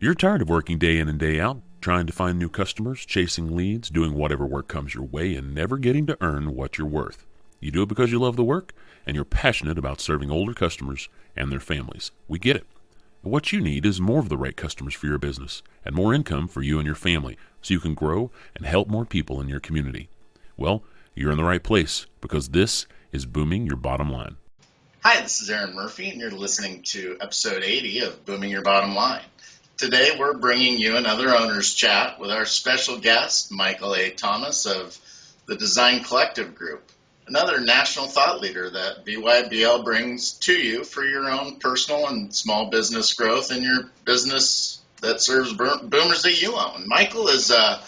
You're tired of working day in and day out, trying to find new customers, chasing leads, doing whatever work comes your way, and never getting to earn what you're worth. You do it because you love the work, and you're passionate about serving older customers and their families. We get it. What you need is more of the right customers for your business, and more income for you and your family, so you can grow and help more people in your community. Well, you're in the right place, because this is Booming Your Bottom Line. Hi, this is Aaron Murphy, and you're listening to episode 80 of Booming Your Bottom Line. Today, we're bringing you another owner's chat with our special guest, Michael A. Thomas of the Design Collective Group, another national thought leader that BYBL brings to you for your own personal and small business growth in your business that serves boomers that you own. Michael is an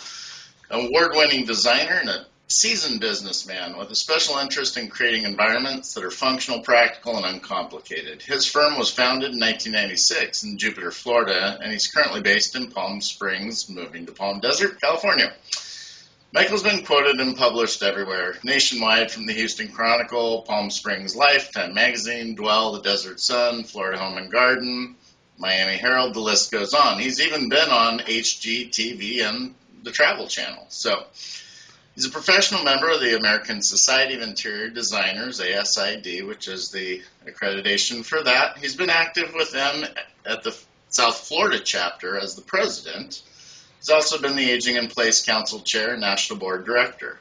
award-winning designer and a seasoned businessman with a special interest in creating environments that are functional, practical, and uncomplicated. His firm was founded in 1996 in Jupiter, Florida, and he's currently based in Palm Springs, moving to Palm Desert, California. Michael's been quoted and published everywhere, nationwide, from the Houston Chronicle, Palm Springs Life, Time Magazine, Dwell, the Desert Sun, Florida Home and Garden, Miami Herald, the list goes on. He's even been on HGTV and the Travel Channel. So he's a professional member of the American Society of Interior Designers, ASID, which is the accreditation for that. He's been active with them at the South Florida chapter as the president. He's also been the Aging in Place Council Chair and National Board Director.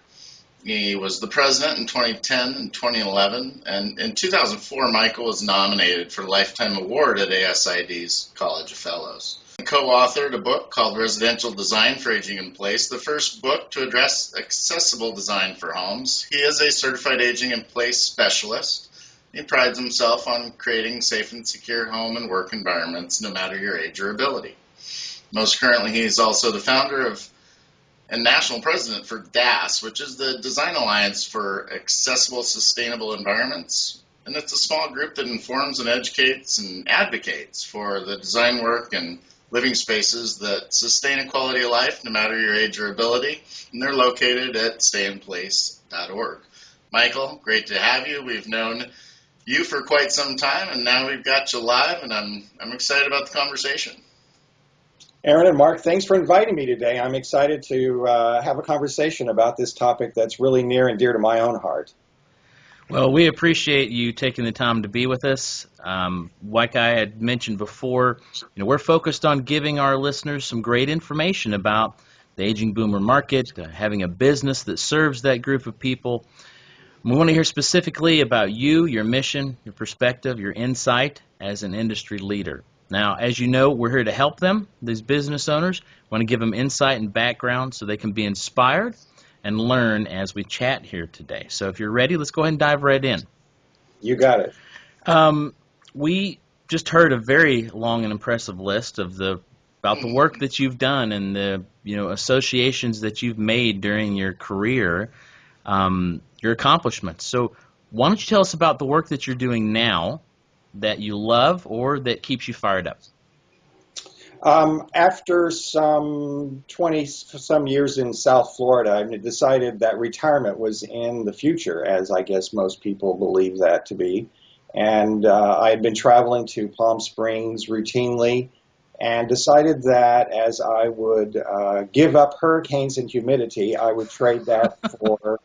He was the president in 2010 and 2011, and in 2004, Michael was nominated for a Lifetime Award at ASID's College of Fellows. He co-authored a book called Residential Design for Aging in Place, the first book to address accessible design for homes. He is a certified aging in place specialist. He prides himself on creating safe and secure home and work environments, no matter your age or ability. Most currently, he is also the founder of and national president for DAASE, which is the Design Alliance for Accessible Sustainable Environments. And it's a small group that informs and educates and advocates for the design work and living spaces that sustain a quality of life, no matter your age or ability. And they're located at stayinplace.org. Michael, great to have you. We've known you for quite some time, and now we've got you live, and I'm excited about the conversation. Aaron and Mark, thanks for inviting me today. I'm excited to have a conversation about this topic that's really near and dear to my own heart. Well, we appreciate you taking the time to be with us. Like I had mentioned before, we're focused on giving our listeners some great information about the aging boomer market, having a business that serves that group of people. We want to hear specifically about you, your mission, your perspective, your insight as an industry leader. Now, as you know, we're here to help them, these business owners. We want to give them insight and background so they can be inspired and learn as we chat here today. So if you're ready, let's go ahead and dive right in. You got it. We just heard a very long and impressive list of about the work that you've done and the associations that you've made during your career, your accomplishments. So why don't you tell us about the work that you're doing now that you love or that keeps you fired up? After some 20-some years in South Florida, I decided that retirement was in the future, as I guess most people believe that to be. And I had been traveling to Palm Springs routinely and decided that as I would give up hurricanes and humidity, I would trade that for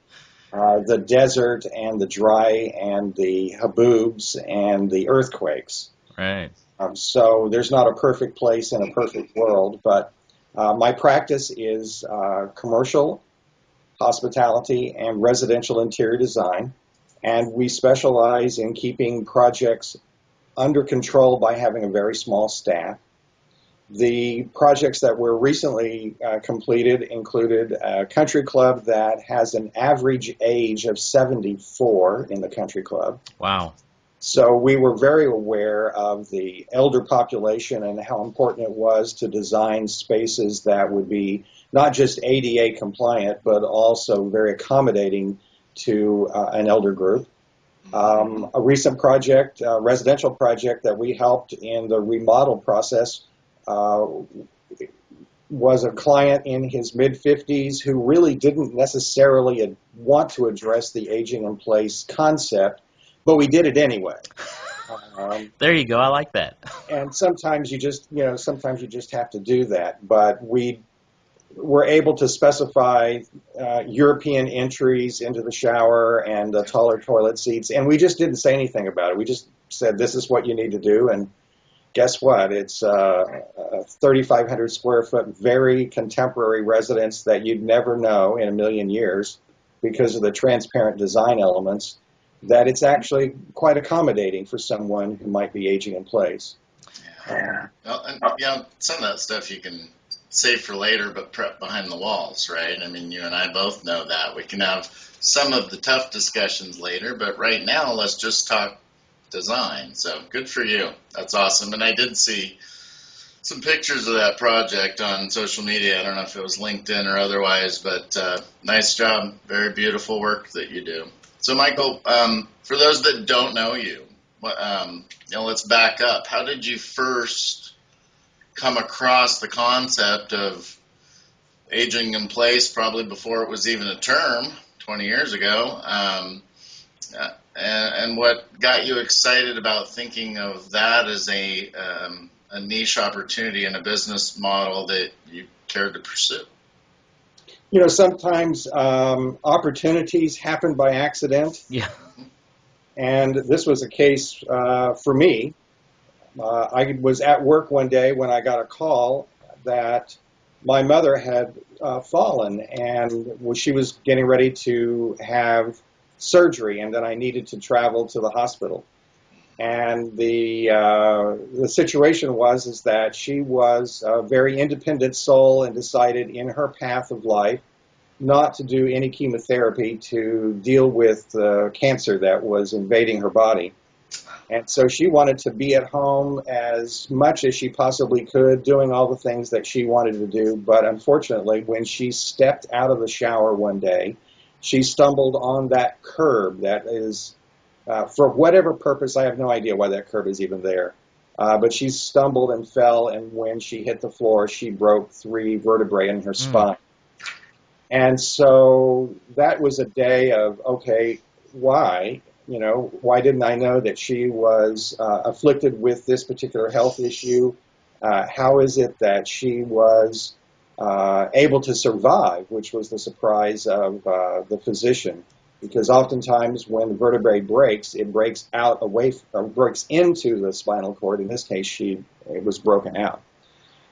the desert and the dry and the haboobs and the earthquakes. Right. So there's not a perfect place in a perfect world, but my practice is commercial, hospitality, and residential interior design, and we specialize in keeping projects under control by having a very small staff. The projects that were recently completed included a country club that has an average age of 74 in the country club. Wow. So we were very aware of the elder population and how important it was to design spaces that would be not just ADA compliant, but also very accommodating to an elder group. A recent project, residential project that we helped in the remodel process was a client in his mid-50s who really didn't necessarily want to address the aging in place concept, but we did it anyway. There you go. I like that. And sometimes you just have to do that. But we were able to specify European entries into the shower and taller toilet seats, and we just didn't say anything about it. We just said, this is what you need to do, and guess what? It's a 3,500 square foot, very contemporary residence that you'd never know in a million years because of the transparent design elements, that it's actually quite accommodating for someone who might be aging in place. Yeah. Well, and some of that stuff you can save for later, but prep behind the walls, right? I mean, you and I both know that. We can have some of the tough discussions later, but right now, let's just talk design. So good for you. That's awesome. And I did see some pictures of that project on social media. I don't know if it was LinkedIn or otherwise, but nice job. Very beautiful work that you do. So, Michael, for those that don't know you, let's back up. How did you first come across the concept of aging in place, probably before it was even a term 20 years ago? And what got you excited about thinking of that as a niche opportunity and a business model that you cared to pursue? Sometimes opportunities happen by accident. Yeah. And this was a case for me. I was at work one day when I got a call that my mother had fallen, and she was getting ready to have surgery, and then I needed to travel to the hospital. And the situation was that she was a very independent soul and decided in her path of life not to do any chemotherapy to deal with the cancer that was invading her body. And so she wanted to be at home as much as she possibly could, doing all the things that she wanted to do. But unfortunately, when she stepped out of the shower one day, she stumbled on that curb that is, for whatever purpose, I have no idea why that curb is even there. But she stumbled and fell, and when she hit the floor, she broke 3 vertebrae in her spine. And so that was a day of, okay, why? Why didn't I know that she was afflicted with this particular health issue? How is it that she was able to survive, which was the surprise of the physician? Because oftentimes when the vertebrae breaks, it breaks out breaks into the spinal cord. In this case, it was broken out.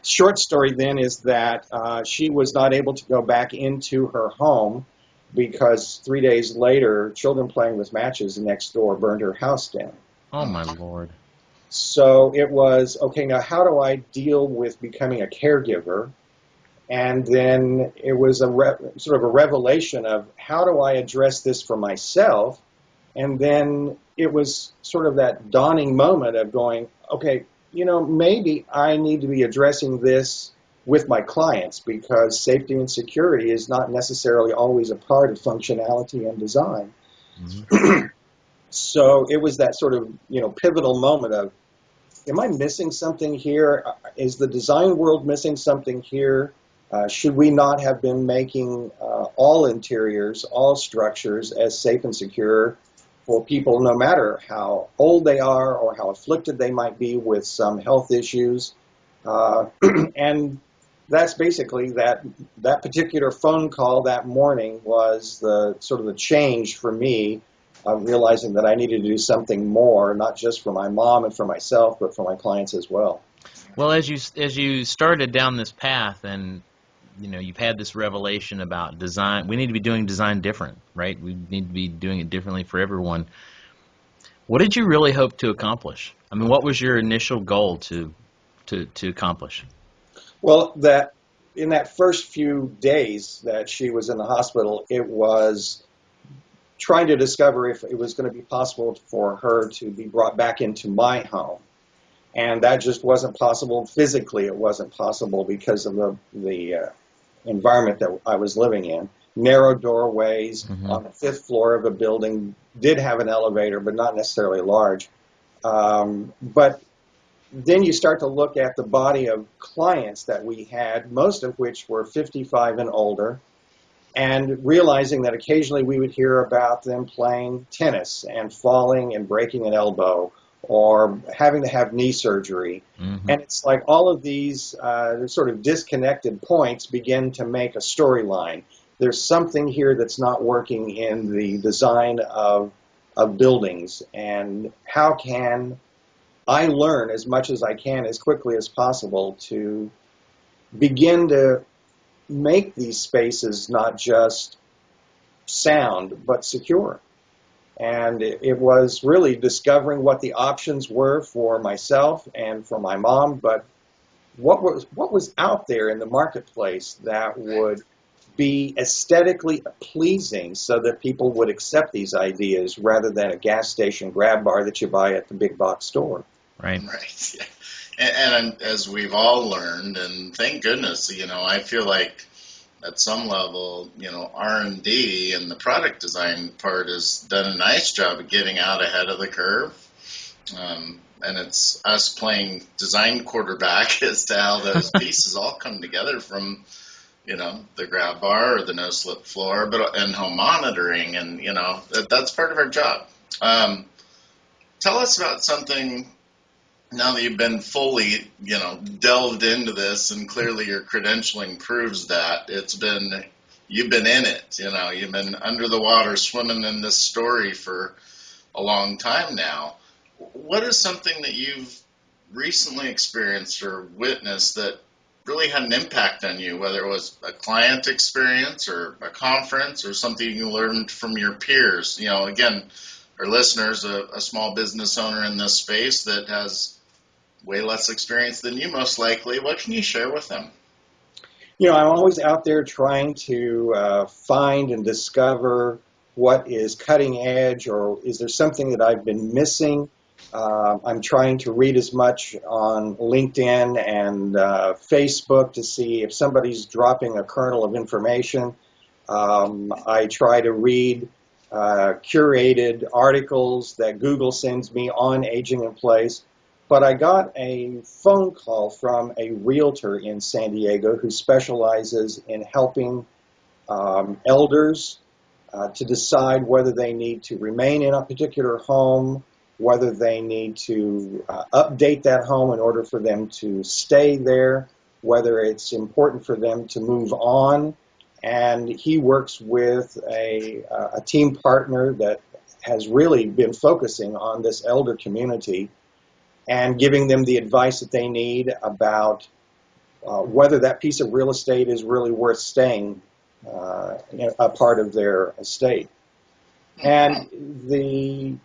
Short story then is that she was not able to go back into her home because 3 days later, children playing with matches next door burned her house down. Oh, my Lord. So it was, okay, now how do I deal with becoming a caregiver? And then it was sort of a revelation of how do I address this for myself? And then it was sort of that dawning moment of going, okay, maybe I need to be addressing this with my clients because safety and security is not necessarily always a part of functionality and design. Mm-hmm. So it was that sort of, pivotal moment of, am I missing something here? Is the design world missing something here? Should we not have been making all interiors, all structures as safe and secure for people no matter how old they are or how afflicted they might be with some health issues? And that's basically that particular phone call that morning was the sort of the change for me of realizing that I needed to do something more, not just for my mom and for myself, but for my clients as well. Well, as you started down this path and you've had this revelation about design, we need to be doing design different, right? We need to be doing it differently for everyone. What did you really hope to accomplish? I mean, what was your initial goal to accomplish? Well, in that first few days that she was in the hospital, it was trying to discover if it was going to be possible for her to be brought back into my home. And that just wasn't possible. Physically, it wasn't possible because of the environment that I was living in. Narrow doorways on the 5th floor of a building, did have an elevator, but not necessarily large. But then you start to look at the body of clients that we had, most of which were 55 and older, and realizing that occasionally we would hear about them playing tennis and falling and breaking an elbow, or having to have knee surgery. Mm-hmm. And it's like all of these sort of disconnected points begin to make a storyline. There's something here that's not working in the design of buildings, and how can I learn as much as I can as quickly as possible to begin to make these spaces not just sound but secure. And it was really discovering what the options were for myself and for my mom, but what was out there in the marketplace that would be aesthetically pleasing so that people would accept these ideas rather than a gas station grab bar that you buy at the big box store. Right. Right. Yeah. And as we've all learned, and thank goodness, I feel like at some level, R&D and the product design part has done a nice job of getting out ahead of the curve. And it's us playing design quarterback as to how those pieces all come together from, the grab bar or the no-slip floor, and home monitoring, and, that's part of our job. Tell us about something. Now that you've been fully, delved into this, and clearly your credentialing proves that, you've been in it, you've been under the water swimming in this story for a long time now. What is something that you've recently experienced or witnessed that really had an impact on you, whether it was a client experience or a conference or something you learned from your peers? Again, our listeners, a small business owner in this space that has way less experience than you, most likely. What can you share with them? I'm always out there trying to find and discover what is cutting edge, or is there something that I've been missing. I'm trying to read as much on LinkedIn and Facebook to see if somebody's dropping a kernel of information. I try to read curated articles that Google sends me on aging in place. But I got a phone call from a realtor in San Diego who specializes in helping elders to decide whether they need to remain in a particular home, whether they need to update that home in order for them to stay there, whether it's important for them to move on. And he works with a team partner that has really been focusing on this elder community and giving them the advice that they need about whether that piece of real estate is really worth staying a part of their estate. And the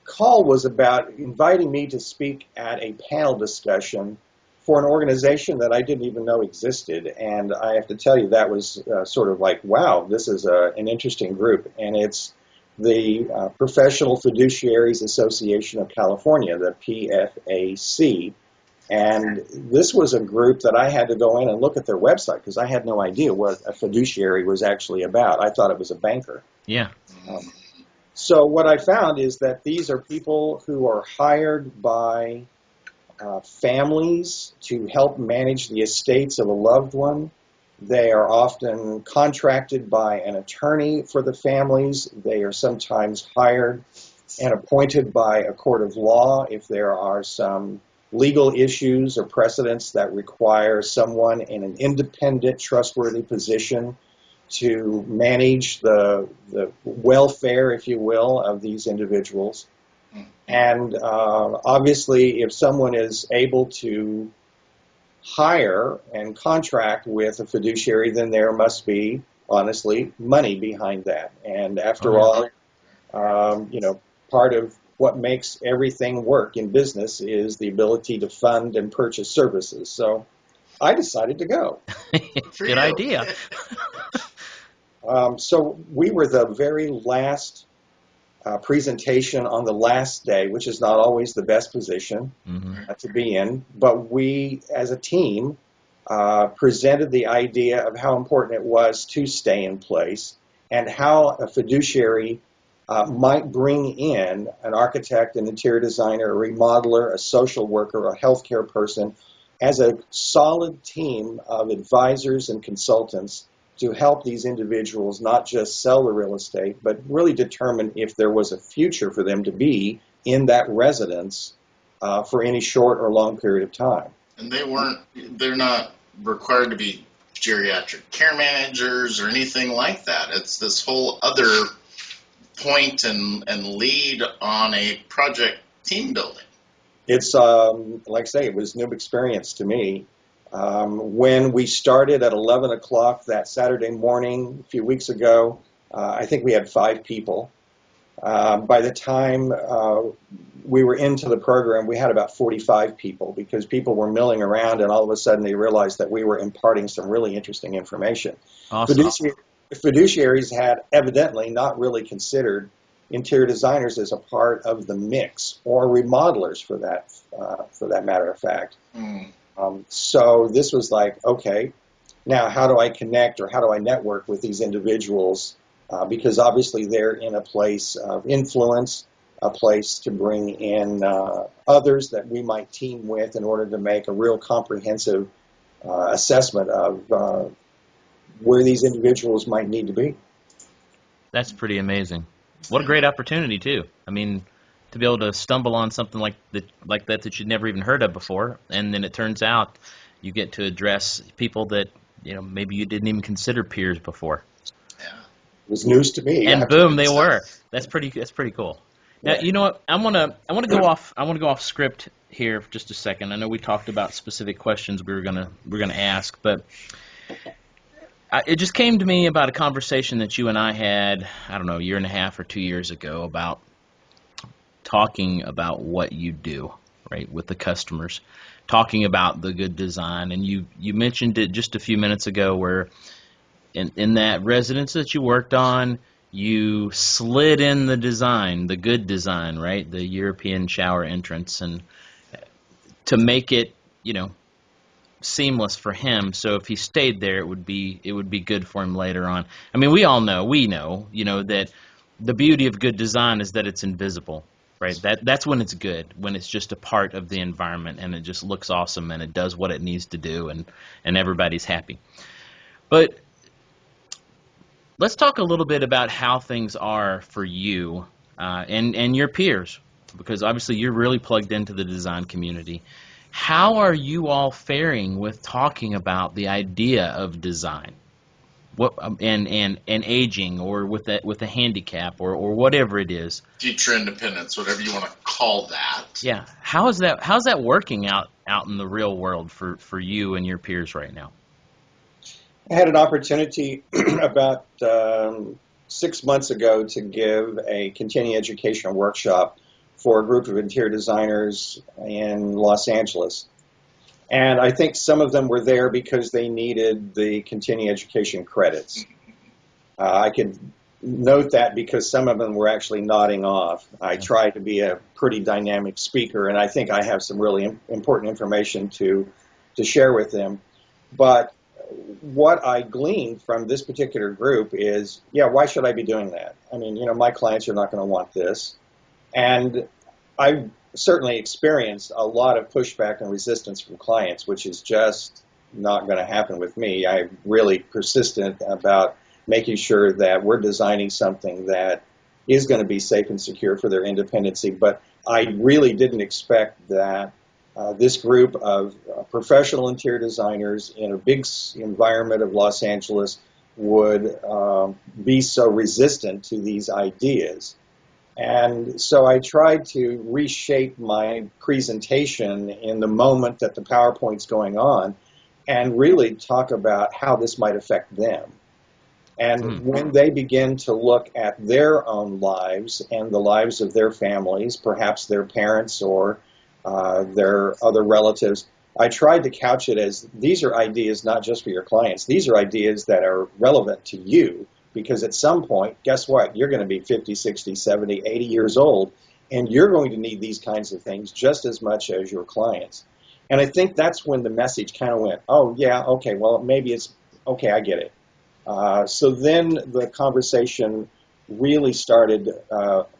call was about inviting me to speak at a panel discussion for an organization that I didn't even know existed. And I have to tell you, that was sort of like, wow, this is an interesting group. And it's the Professional Fiduciaries Association of California, the PFAC. And this was a group that I had to go in and look at their website because I had no idea what a fiduciary was actually about. I thought it was a banker. Yeah. So what I found is that these are people who are hired by families to help manage the estates of a loved one. They are often contracted by an attorney for the families. They are sometimes hired and appointed by a court of law if there are some legal issues or precedents that require someone in an independent, trustworthy position to manage the welfare, if you will, of these individuals. And obviously, if someone is able to hire and contract with a fiduciary, then there must be, honestly, money behind that. And after all, part of what makes everything work in business is the ability to fund and purchase services. So I decided to go. Good idea. So we were the very last presentation on the last day, which is not always the best position to be in. But we, as a team, presented the idea of how important it was to stay in place and how a fiduciary might bring in an architect, an interior designer, a remodeler, a social worker, a healthcare person as a solid team of advisors and consultants to help these individuals not just sell the real estate, but really determine if there was a future for them to be in that residence for any short or long period of time. And they're not required to be geriatric care managers or anything like that. It's this whole other point and lead on a project team building. It's, like I say, it was new experience to me. When we started at 11 o'clock that Saturday morning a few weeks ago, I think we had 5 people. By the time we were into the program, we had about 45 people because people were milling around, and all of a sudden they realized that we were imparting some really interesting information. Awesome. Fiduciaries had evidently not really considered interior designers as a part of the mix, or remodelers for that matter of fact. So this was like, okay, now how do I connect or how do I network with these individuals? Because obviously they're in a place of influence, a place to bring in others that we might team with in order to make a real comprehensive assessment of where these individuals might need to be. That's pretty amazing. What a great opportunity, too. I mean, to be able to stumble on something like that you'd never even heard of before, and then it turns out you get to address people that maybe you didn't even consider peers before. Yeah. It was news to me. And boom, they were. That's pretty cool. Now, you know what? I want to go off script here for just a second. I know we talked about specific questions we're gonna ask, but it just came to me about a conversation that you and I had, I don't know, a year and a half or 2 years ago about talking about what you do, right, with the customers, talking about the good design. And you mentioned it just a few minutes ago where in that residence that you worked on, you slid in the design, the good design, right, the European shower entrance, and to make it, seamless for him. So if he stayed there, it would be good for him later on. I mean, we know, that the beauty of good design is that it's invisible, right? That's when it's good, when it's just a part of the environment and it just looks awesome and it does what it needs to do and everybody's happy. But let's talk a little bit about how things are for you and your peers, because obviously you're really plugged into the design community. How are you all faring with talking about the idea of design, and aging, or with a handicap, or whatever it is? Future independence, whatever you want to call that. Yeah. How's that working out in the real world for you and your peers right now? I had an opportunity about 6 months ago to give a continuing education workshop for a group of interior designers in Los Angeles. And I think some of them were there because they needed the continuing education credits. I could note that because some of them were actually nodding off. I try to be a pretty dynamic speaker, and I think I have some really important information to share with them. But what I gleaned from this particular group is, why should I be doing that? I mean, my clients are not going to want this. And I've certainly experienced a lot of pushback and resistance from clients, which is just not going to happen with me. I'm really persistent about making sure that we're designing something that is going to be safe and secure for their independency. But I really didn't expect that this group of professional interior designers in a big environment of Los Angeles would be so resistant to these ideas. And so I tried to reshape my presentation in the moment that the PowerPoint's going on and really talk about how this might affect them. And when they begin to look at their own lives and the lives of their families, perhaps their parents or their other relatives, I tried to couch it as these are ideas not just for your clients. These are ideas that are relevant to you. Because at some point, guess what? You're going to be 50, 60, 70, 80 years old, and you're going to need these kinds of things just as much as your clients. And I think that's when the message kind of went, oh, yeah, okay, well, maybe it's, okay, I get it. So then the conversation really started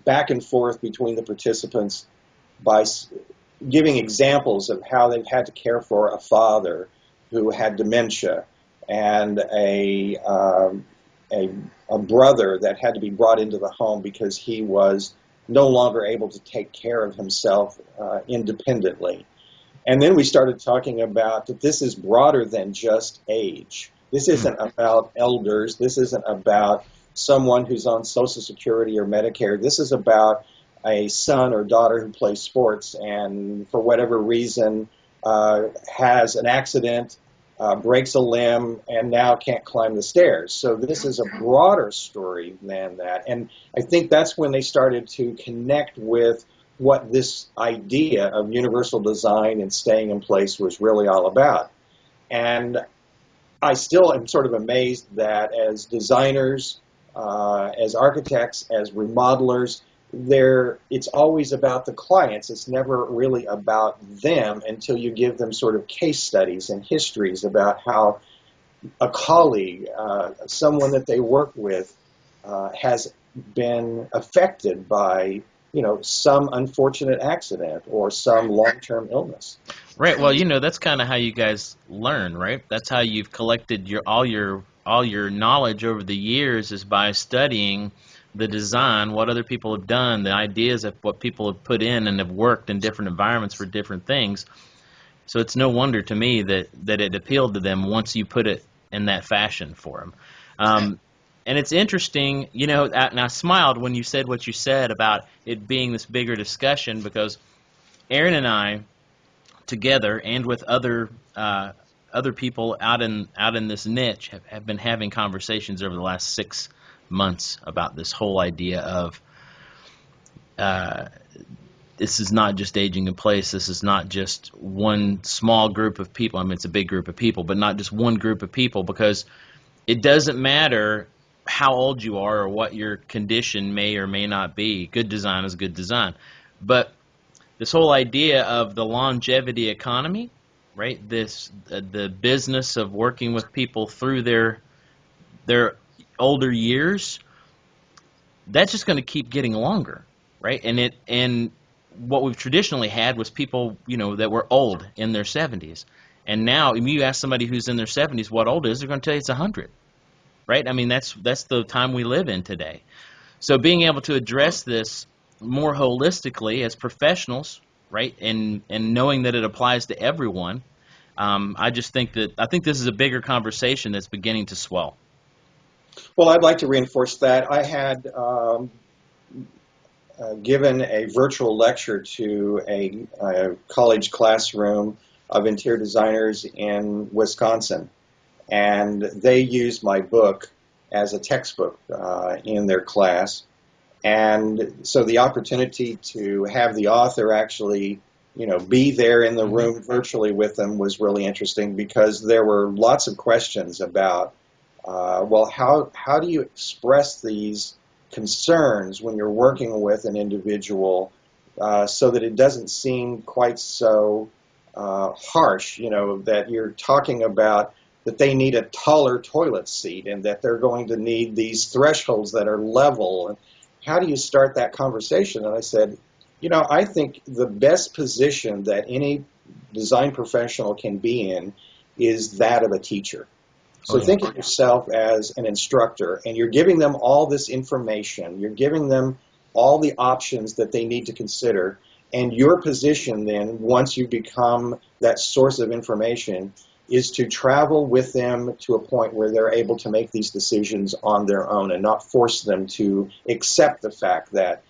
back and forth between the participants by giving examples of how they've had to care for a father who had dementia and a brother that had to be brought into the home because he was no longer able to take care of himself independently. And then we started talking about that this is broader than just age. This isn't about elders. This isn't about someone who's on Social Security or Medicare. This is about a son or daughter who plays sports and for whatever reason has an accident, breaks a limb, and now can't climb the stairs. So this is a broader story than that. And I think that's when they started to connect with what this idea of universal design and staying in place was really all about. And I still am sort of amazed that as designers, as architects, as remodelers, it's always about the clients. It's never really about them until you give them sort of case studies and histories about how a colleague, someone that they work with, has been affected by some unfortunate accident or some long-term illness. Right. Well, that's kind of how you guys learn, right? That's how you've collected all your knowledge over the years, is by studying the design, what other people have done, the ideas of what people have put in and have worked in different environments for different things. So it's no wonder to me that it appealed to them once you put it in that fashion for them. And it's interesting, and I smiled when you said what you said about it being this bigger discussion, because Aaron and I, together and with other people out in this niche, have been having conversations over the last 6 months about this whole idea of this is not just aging in place. This is not just one small group of people. I mean, it's a big group of people, but not just one group of people, because it doesn't matter how old you are or what your condition may or may not be. Good design is good design. But this whole idea of the longevity economy, right? The business of working with people through their older years, that's just going to keep getting longer, right? And what we've traditionally had was people, that were old in their 70s. And now, if you ask somebody who's in their 70s what old is, they're going to tell you it's 100, right? I mean, that's the time we live in today. So being able to address this more holistically as professionals, right, and knowing that it applies to everyone, I think this is a bigger conversation that's beginning to swell. Well, I'd like to reinforce that. I had given a virtual lecture to a college classroom of interior designers in Wisconsin, and they used my book as a textbook in their class. And so the opportunity to have the author actually, be there in the room virtually with them was really interesting, because there were lots of questions about, how do you express these concerns when you're working with an individual so that it doesn't seem quite so harsh, that you're talking about that they need a taller toilet seat and that they're going to need these thresholds that are level. And how do you start that conversation? And I said, I think the best position that any design professional can be in is that of a teacher. So think of yourself as an instructor, and you're giving them all this information. You're giving them all the options that they need to consider. And your position then, once you become that source of information, is to travel with them to a point where they're able to make these decisions on their own and not force them to accept the fact that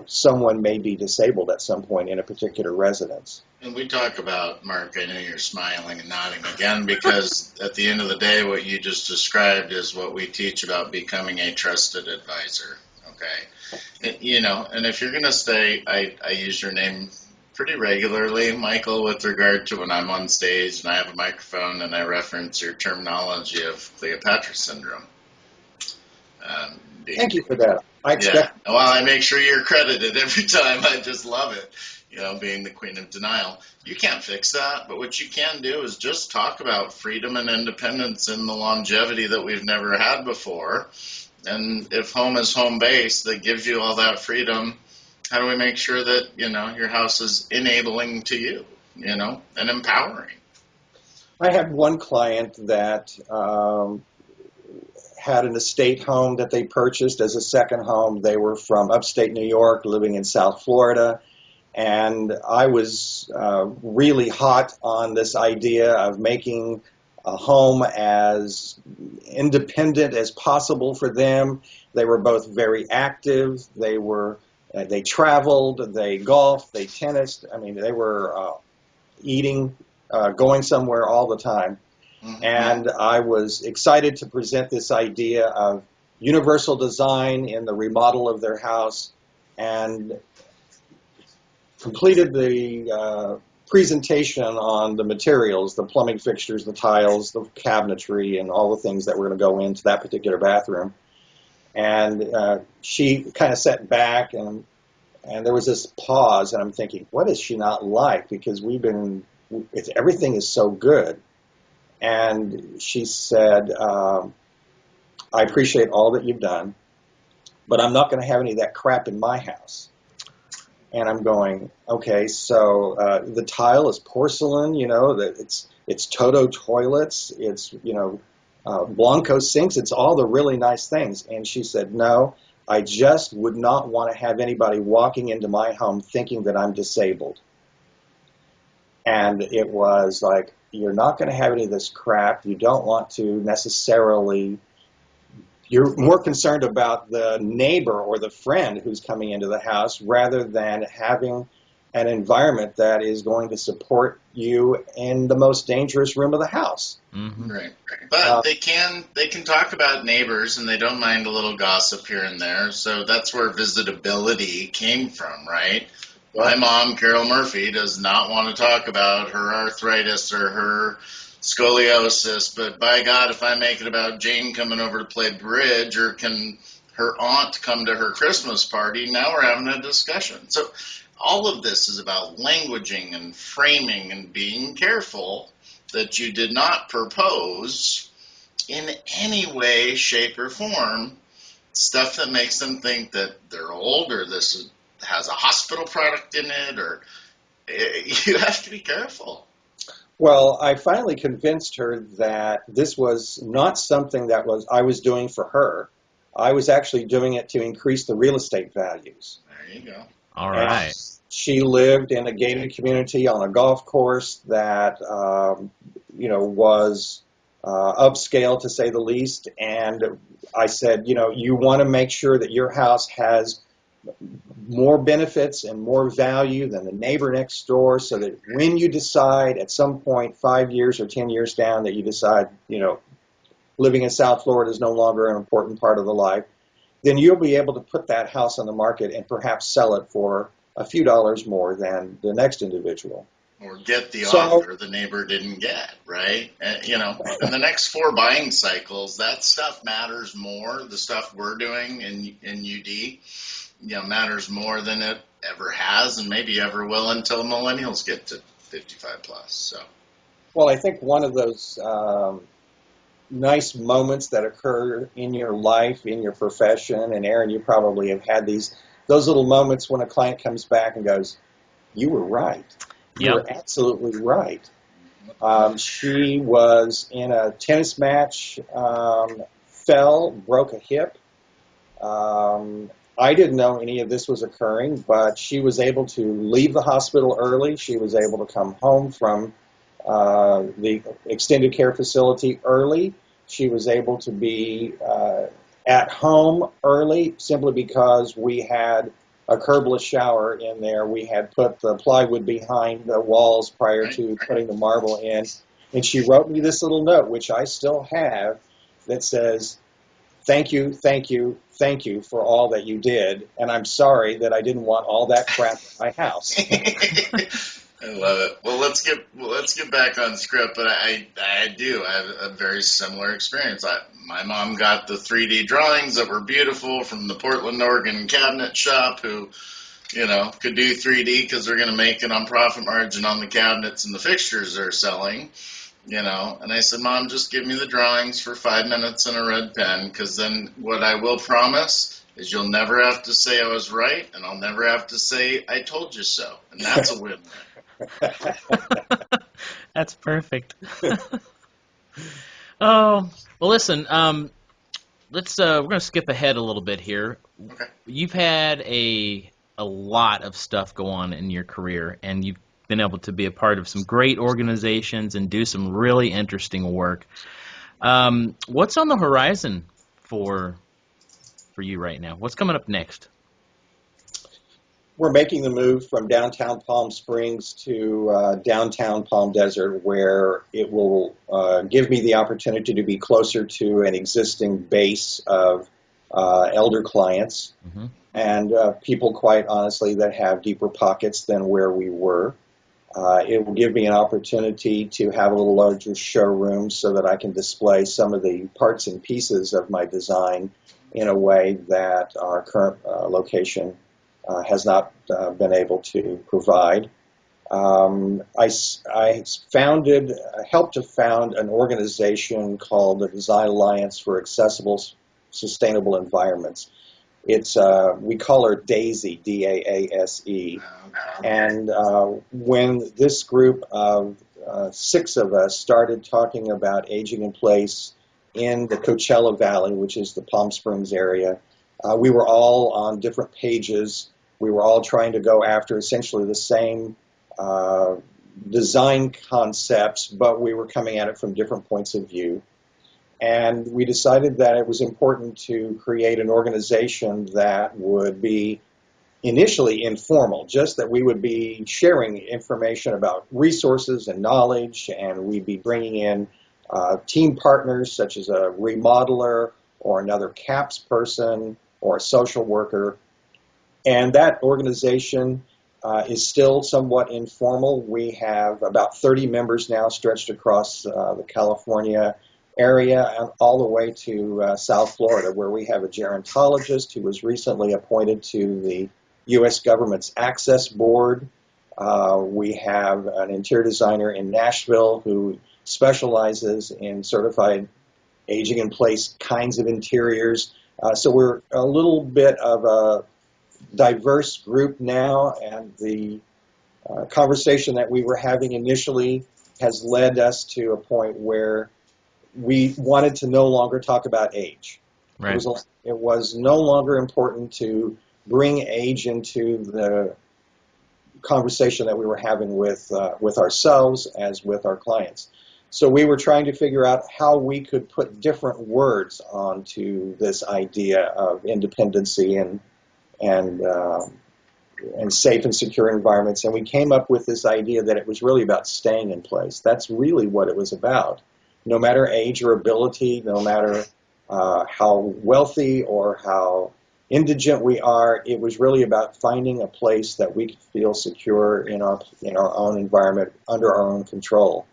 someone may be disabled at some point in a particular residence. And we talk about, Mark, I know you're smiling and nodding again, because at the end of the day, what you just described is what we teach about becoming a trusted advisor, okay? And if you're going to stay, I use your name pretty regularly, Michael, with regard to when I'm on stage and I have a microphone and I reference your terminology of Cleopatra syndrome. Thank you for that. Well, I make sure you're credited every time. I just love it. Being the queen of denial. You can't fix that, but what you can do is just talk about freedom and independence and the longevity that we've never had before. And if home is home base, that gives you all that freedom, how do we make sure that, your house is enabling to you, and empowering? I had one client that had an estate home that they purchased as a second home. They were from upstate New York, living in South Florida. And I was really hot on this idea of making a home as independent as possible for them. They were both very active. They traveled, they golfed, they tennised. I mean, they were eating, going somewhere all the time. Mm-hmm. And I was excited to present this idea of universal design in the remodel of their house, and completed the presentation on the materials, the plumbing fixtures, the tiles, the cabinetry, and all the things that were going to go into that particular bathroom. And she kind of sat back, and there was this pause, and I'm thinking, what is she not like? Because everything is so good. And she said, I appreciate all that you've done, but I'm not going to have any of that crap in my house. And I'm going, okay, so the tile is porcelain, it's Toto toilets, it's, Blanco sinks, it's all the really nice things. And she said, no, I just would not want to have anybody walking into my home thinking that I'm disabled. And it was like, you're not going to have any of this crap. You don't want to necessarily, you're more concerned about the neighbor or the friend who's coming into the house rather than having an environment that is going to support you in the most dangerous room of the house. Mm-hmm. Right. But they can talk about neighbors, and they don't mind a little gossip here and there. So that's where visitability came from, right? My mom, Carol Murphy, does not want to talk about her arthritis or her scoliosis, but by God, if I make it about Jane coming over to play bridge, or can her aunt come to her Christmas party, now we're having a discussion. So all of this is about languaging and framing and being careful that you did not propose in any way, shape, or form stuff that makes them think that they're old, or this has a hospital product in it, or you have to be careful. Well, I finally convinced her that this was not something that I was doing for her. I was actually doing it to increase the real estate values. There you go. All right. And she lived in a gated community on a golf course that, was upscale, to say the least. And I said, you want to make sure that your house has more benefits and more value than the neighbor next door, so that when you decide at some point 5 years or 10 years down that you decide, living in South Florida is no longer an important part of the life, then you'll be able to put that house on the market and perhaps sell it for a few dollars more than the next individual. Or get the offer the neighbor didn't get, right? And, in the next 4 buying cycles, that stuff matters more. The stuff we're doing in UD, matters more than it ever has, and maybe ever will until millennials get to 55 plus. So, well, I think one of those nice moments that occur in your life, in your profession, and Aaron, you probably have had those little moments when a client comes back and goes, "You were right. You were absolutely right." She was in a tennis match, fell, broke a hip. I didn't know any of this was occurring, but she was able to leave the hospital early. She was able to come home from the extended care facility early. She was able to be at home early simply because we had a curbless shower in there. We had put the plywood behind the walls prior to putting the marble in. And she wrote me this little note, which I still have, that says, "Thank you, thank you, thank you for all that you did, and I'm sorry that I didn't want all that crap in my house." I love it. Well, let's get back on script, but I have a very similar experience. My mom got the 3D drawings that were beautiful from the Portland, Oregon cabinet shop, who, could do 3D because they're going to make it on profit margin on the cabinets and the fixtures they're selling. And I said, "Mom, just give me the drawings for 5 minutes and a red pen, because then what I will promise is you'll never have to say I was right, and I'll never have to say I told you so." And that's a win-win. That's perfect. Oh, well, listen, we're going to skip ahead a little bit here. Okay. You've had a lot of stuff go on in your career, and you've been able to be a part of some great organizations and do some really interesting work. What's on the horizon for you right now? What's coming up next? We're making the move from downtown Palm Springs to downtown Palm Desert, where it will give me the opportunity to be closer to an existing base of elder clients and people, quite honestly, that have deeper pockets than where we were. It will give me an opportunity to have a little larger showroom so that I can display some of the parts and pieces of my design in a way that our current location has not been able to provide. I helped to found an organization called the Design Alliance for Accessible, Sustainable Environments. We call her DAASE, D-A-A-S-E. And when this group of 6 of us started talking about aging in place in the Coachella Valley, which is the Palm Springs area, we were all on different pages. We were all trying to go after essentially the same design concepts, but we were coming at it from different points of view. And we decided that it was important to create an organization that would be initially informal, just that we would be sharing information about resources and knowledge, and we'd be bringing in team partners such as a remodeler or another CAPS person or a social worker. And that organization is still somewhat informal. We have about 30 members now stretched across the California area and all the way to South Florida, where we have a gerontologist who was recently appointed to the U.S. government's Access Board. We have an interior designer in Nashville who specializes in certified aging in place kinds of interiors. So we're a little bit of a diverse group now, and the conversation that we were having initially has led us to a point where we wanted to no longer talk about age. Right. It was no longer important to bring age into the conversation that we were having with ourselves as with our clients. So we were trying to figure out how we could put different words onto this idea of independency and safe and secure environments. And we came up with this idea that it was really about staying in place. That's really what it was about. No matter age or ability, no matter how wealthy or how indigent we are, it was really about finding a place that we could feel secure in our own environment, under our own control.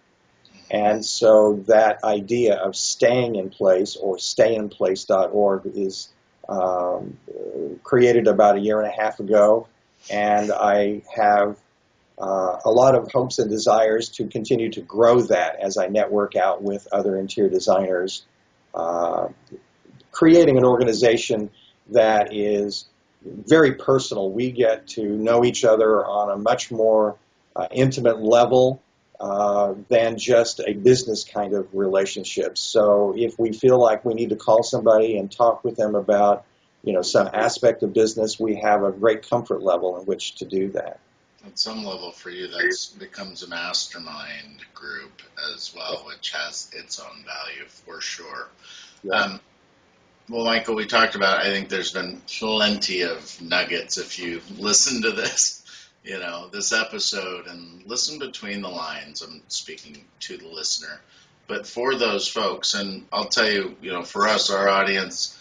And so that idea of staying in place, or stayinplace.org, is created about 1.5 years ago, and I have a lot of hopes and desires to continue to grow that as I network out with other interior designers, creating an organization that is very personal. We get to know each other on a much more intimate level than just a business kind of relationship. So if we feel like we need to call somebody and talk with them about, some aspect of business, we have a great comfort level in which to do that. At some level for you, that becomes a mastermind group as well, which has its own value for sure. Yeah. Well, Michael, we talked about, I think there's been plenty of nuggets if you listen to this, this episode and listen between the lines. I'm speaking to the listener. But for those folks, and I'll tell you, for us, our audience,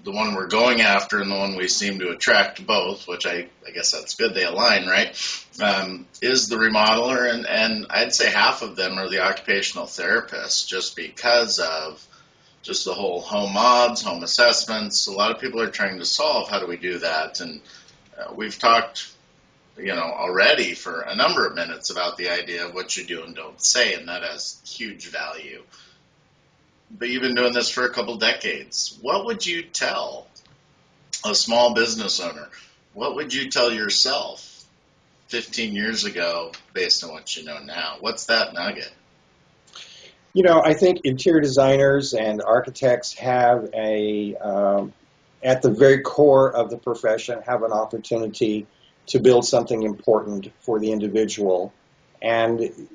the one we're going after and the one we seem to attract both, which I guess that's good, they align, right, is the remodeler. And I'd say half of them are the occupational therapists, just because of just the whole home mods, home assessments. A lot of people are trying to solve how do we do that. And we've talked, already for a number of minutes about the idea of what you do and don't say, and that has huge value. But you've been doing this for a couple decades. What would you tell a small business owner? What would you tell yourself 15 years ago based on what you know now? What's that nugget? I think interior designers and architects have at the very core of the profession, have an opportunity to build something important for the individual. And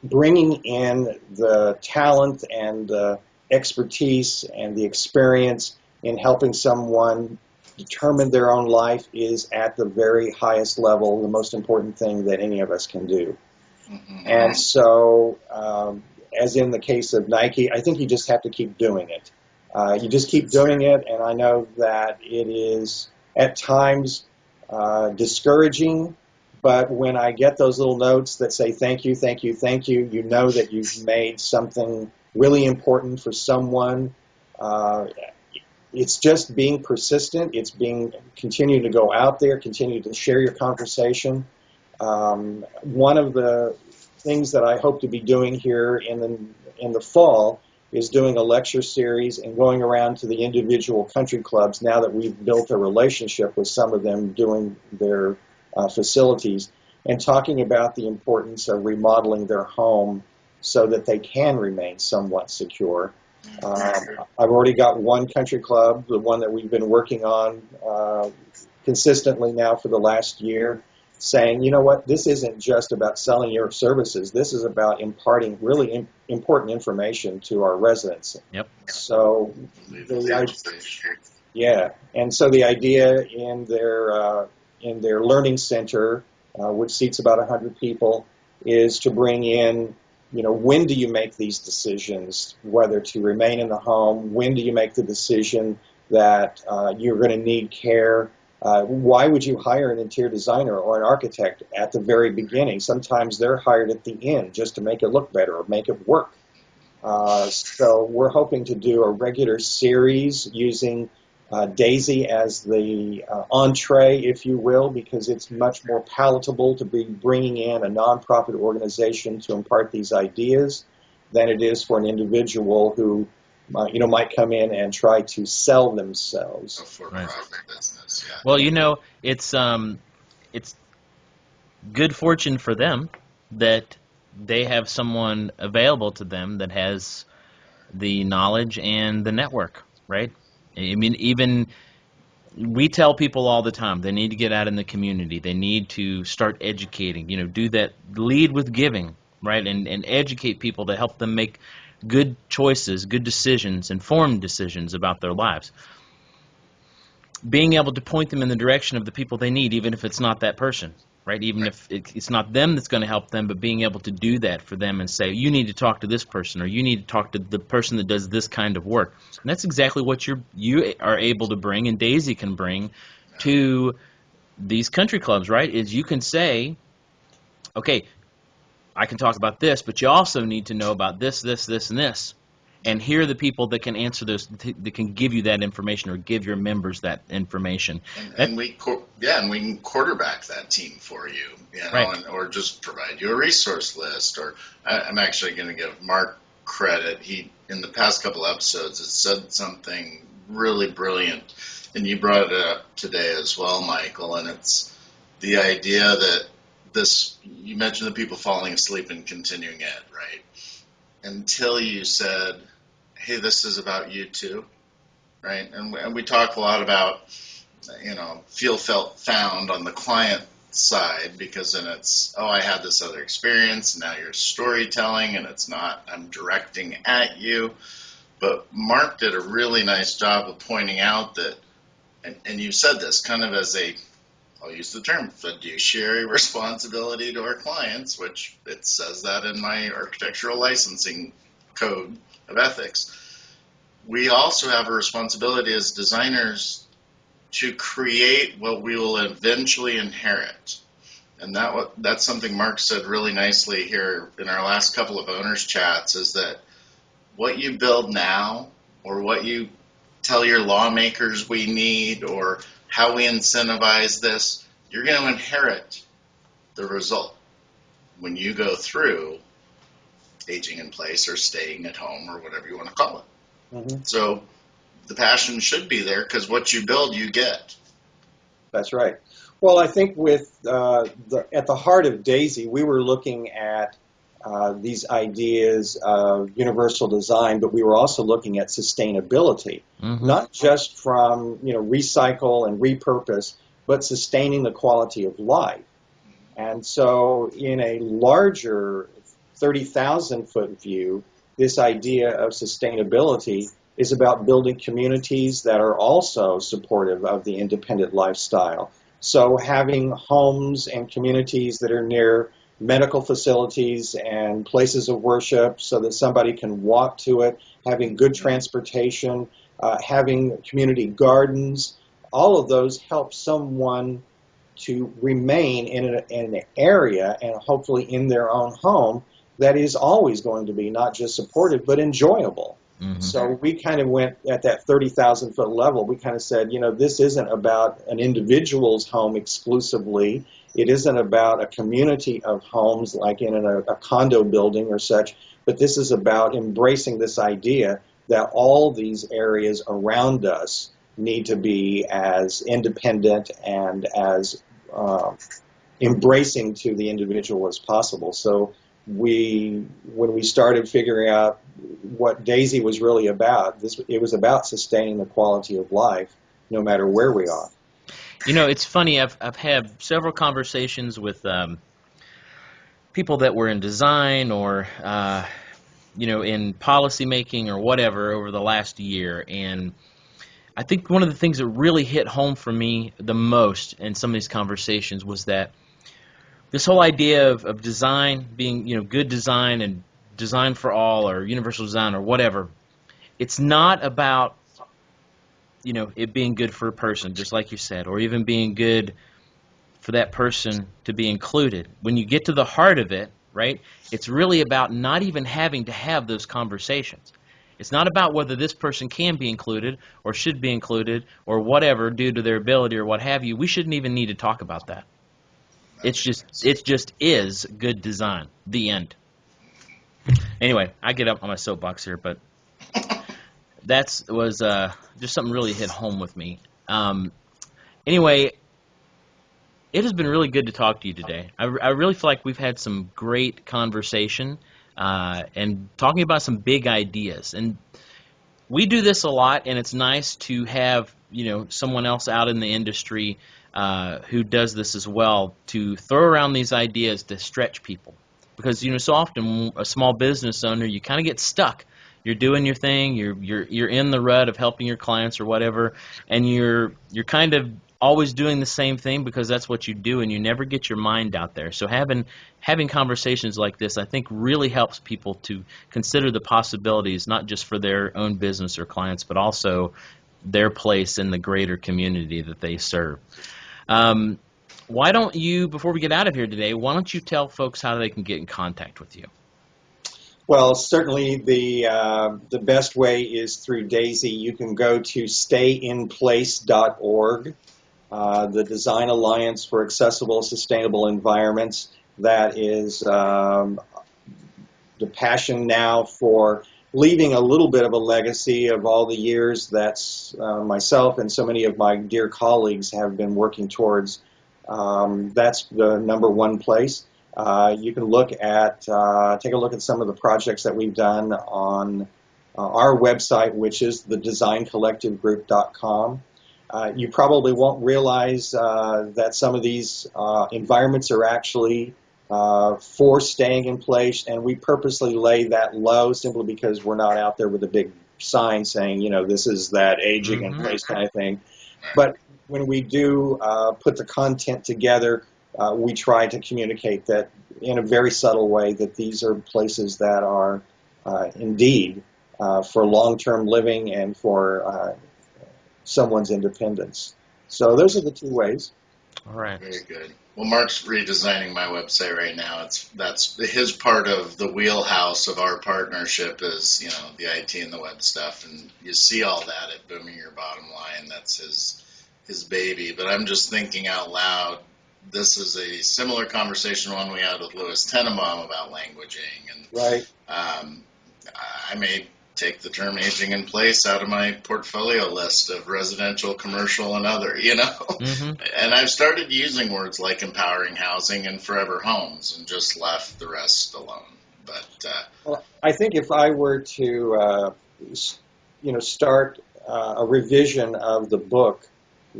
bringing in the talent and the expertise and the experience in helping someone determine their own life is at the very highest level, the most important thing that any of us can do. Mm-hmm. And so, as in the case of Nike, I think you just have to keep doing it. You just keep doing it, and I know that it is at times discouraging, but when I get those little notes that say thank you, thank you, thank you, you know that you've made something really important for someone. It's just being persistent. It's continue to go out there, continue to share your conversation. One of the things that I hope to be doing here in the fall is doing a lecture series and going around to the individual country clubs now that we've built a relationship with some of them doing their facilities, and talking about the importance of remodeling their home so that they can remain somewhat secure. I've already got one country club, the one that we've been working on consistently now for the last year, saying, you know what, this isn't just about selling your services. This is about imparting really important information to our residents. Yep. So, and so the idea in their learning center, which seats about 100 people, is to bring in, when do you make these decisions, whether to remain in the home? When do you make the decision that you're going to need care? Why would you hire an interior designer or an architect at the very beginning? Sometimes they're hired at the end just to make it look better or make it work. So we're hoping to do a regular series using DAASE as the entree, if you will, because it's much more palatable to be bringing in a nonprofit organization to impart these ideas than it is for an individual who might come in and try to sell themselves. A for-profit business, yeah. Well, it's good fortune for them that they have someone available to them that has the knowledge and the network, right? I mean, even we tell people all the time they need to get out in the community. They need to start educating, do that, lead with giving, right, and educate people to help them make good choices, good decisions, informed decisions about their lives. Being able to point them in the direction of the people they need, even if it's not that person, right? Even if it's not them that's going to help them, but being able to do that for them and say, you need to talk to this person, or you need to talk to the person that does this kind of work. And that's exactly what you are able to bring, and DAASE can bring to these country clubs, right? Is you can say, okay, I can talk about this, but you also need to know about this, this, this, and this. And here are the people that can answer those, that can give you that information or give your members that information. And we can quarterback that team for you, right. or just provide you a resource list. Or I'm actually going to give Mark credit. He, in the past couple episodes, has said something really brilliant, and you brought it up today as well, Michael. And it's the idea that you mentioned the people falling asleep and continuing it, right? Until you said, hey, this is about you too, right? And we talk a lot about, feel, felt, found on the client side, because then it's, I had this other experience, now you're storytelling, and it's not, I'm directing at you. But Mark did a really nice job of pointing out that, and you said this kind of as I'll use the term fiduciary responsibility to our clients, which it says that in my architectural licensing code of ethics. We also have a responsibility as designers to create what we will eventually inherit. And that's something Mark said really nicely here in our last couple of owners chats, is that what you build now, or what you tell your lawmakers we need, or how we incentivize this, you're going to inherit the result when you go through aging in place or staying at home, or whatever you want to call it. Mm-hmm. So the passion should be there, because what you build, you get. That's right. Well, I think with at the heart of DAASE, we were looking at these ideas of universal design, but we were also looking at sustainability, not just from recycle and repurpose, but sustaining the quality of life. And so in a larger 30,000-foot view, this idea of sustainability is about building communities that are also supportive of the independent lifestyle. So having homes and communities that are near medical facilities and places of worship so that somebody can walk to it, having good transportation, having community gardens, all of those help someone to remain in an area and hopefully in their own home that is always going to be not just supportive but enjoyable. So we kind of went at that 30,000-foot level. We kind of said, this isn't about an individual's home exclusively. It isn't about a community of homes like in a condo building or such, but this is about embracing this idea that all these areas around us need to be as independent and as embracing to the individual as possible. So when we started figuring out what DAASE was really about, it was about sustaining the quality of life no matter where we are. It's funny. I've had several conversations with people that were in design or in policy making or whatever over the last year, and I think one of the things that really hit home for me the most in some of these conversations was that this whole idea of design being, good design and design for all or universal design or whatever, it's not about, it being good for a person, just like you said, or even being good for that person to be included. When you get to the heart of it, right, it's really about not even having to have those conversations. It's not about whether this person can be included or should be included or whatever due to their ability or what have you. We shouldn't even need to talk about that. It just is good design. The end. Anyway, I get up on my soapbox here, but that was just something really hit home with me. Anyway, it has been really good to talk to you today. I really feel like we've had some great conversation and talking about some big ideas. And we do this a lot, and it's nice to have someone else out in the industry who does this as well, to throw around these ideas to stretch people. Because so often a small business owner, you kind of get stuck. You're doing your thing, you're in the rut of helping your clients or whatever, and you're kind of always doing the same thing because that's what you do, and you never get your mind out there. So having conversations like this, I think, really helps people to consider the possibilities, not just for their own business or clients, but also their place in the greater community that they serve. Why don't you, before we get out of here today, why don't you tell folks how they can get in contact with you? Well, certainly the best way is through DAASE. You can go to stayinplace.org, the Design Alliance for Accessible, Sustainable Environments. That is the passion now for leaving a little bit of a legacy of all the years that myself and so many of my dear colleagues have been working towards. That's the number one place. You can take a look at some of the projects that we've done on our website, which is thedesigncollectivegroup.com. You probably won't realize that some of these environments are actually for staying in place, and we purposely lay that low simply because we're not out there with a big sign saying, this is that aging in place kind of thing. But when we do put the content together, we try to communicate that in a very subtle way that these are places that are indeed for long-term living and for someone's independence. So those are the two ways. All right. Very good. Well, Mark's redesigning my website right now. That's his part of the wheelhouse of our partnership is, the IT and the web stuff. And you see all that at Booming Your Bottom Line. That's his baby. But I'm just thinking out loud, this is a similar conversation one we had with Louis Tenenbaum about languaging. And right. I may take the term aging in place out of my portfolio list of residential, commercial, and other, And I've started using words like empowering housing and forever homes and just left the rest alone. But Well, I think if I were to, start a revision of the book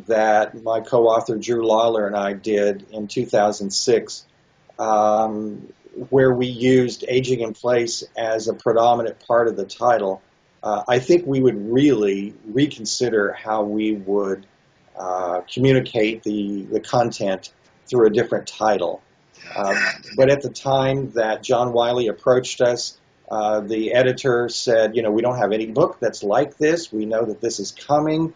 that my co-author Drew Lawler and I did in 2006, where we used aging in place as a predominant part of the title, I think we would really reconsider how we would communicate the content through a different title. But at the time that John Wiley approached us, the editor said, we don't have any book that's like this. We know that this is coming.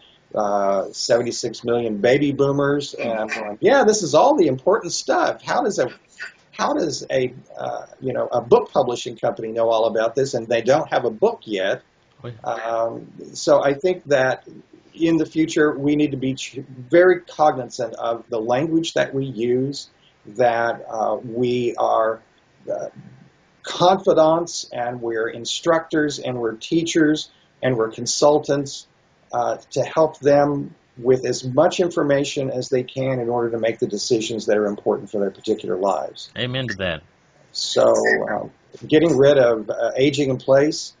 76 million baby boomers, and I'm going, yeah, this is all the important stuff. How does a book publishing company know all about this, and they don't have a book yet? So I think that in the future we need to be very cognizant of the language that we use, that we are confidants, and we're instructors, and we're teachers, and we're consultants to help them with as much information as they can in order to make the decisions that are important for their particular lives. Amen to that. So getting rid of aging in place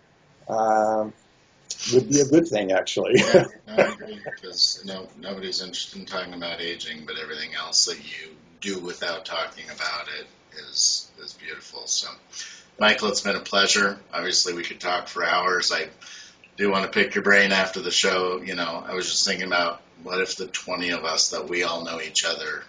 would be a good thing, actually. Yeah, I agree, because nobody's interested in talking about aging, but everything else that you do without talking about it is beautiful. So, Michael, it's been a pleasure. Obviously, we could talk for hours. I do want to pick your brain after the show. I was just thinking about, what if the 20 of us that we all know each other,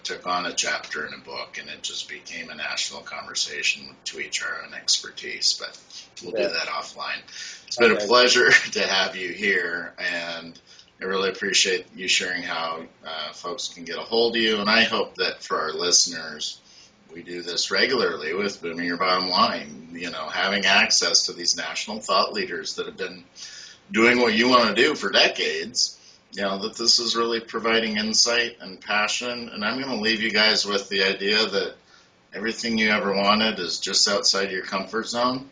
took on a chapter in a book, and it just became a national conversation to each our own expertise. But we'll do that offline. It's been a pleasure to have you here, and I really appreciate you sharing how folks can get a hold of you. And I hope that for our listeners, we do this regularly with Booming Your Bottom Line, having access to these national thought leaders that have been doing what you want to do for decades, that this is really providing insight and passion. And I'm going to leave you guys with the idea that everything you ever wanted is just outside your comfort zone.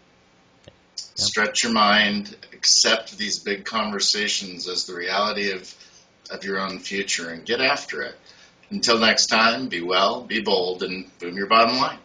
Yep. Stretch your mind, accept these big conversations as the reality of your own future, and get after it. Until next time, be well, be bold, and boom your bottom line.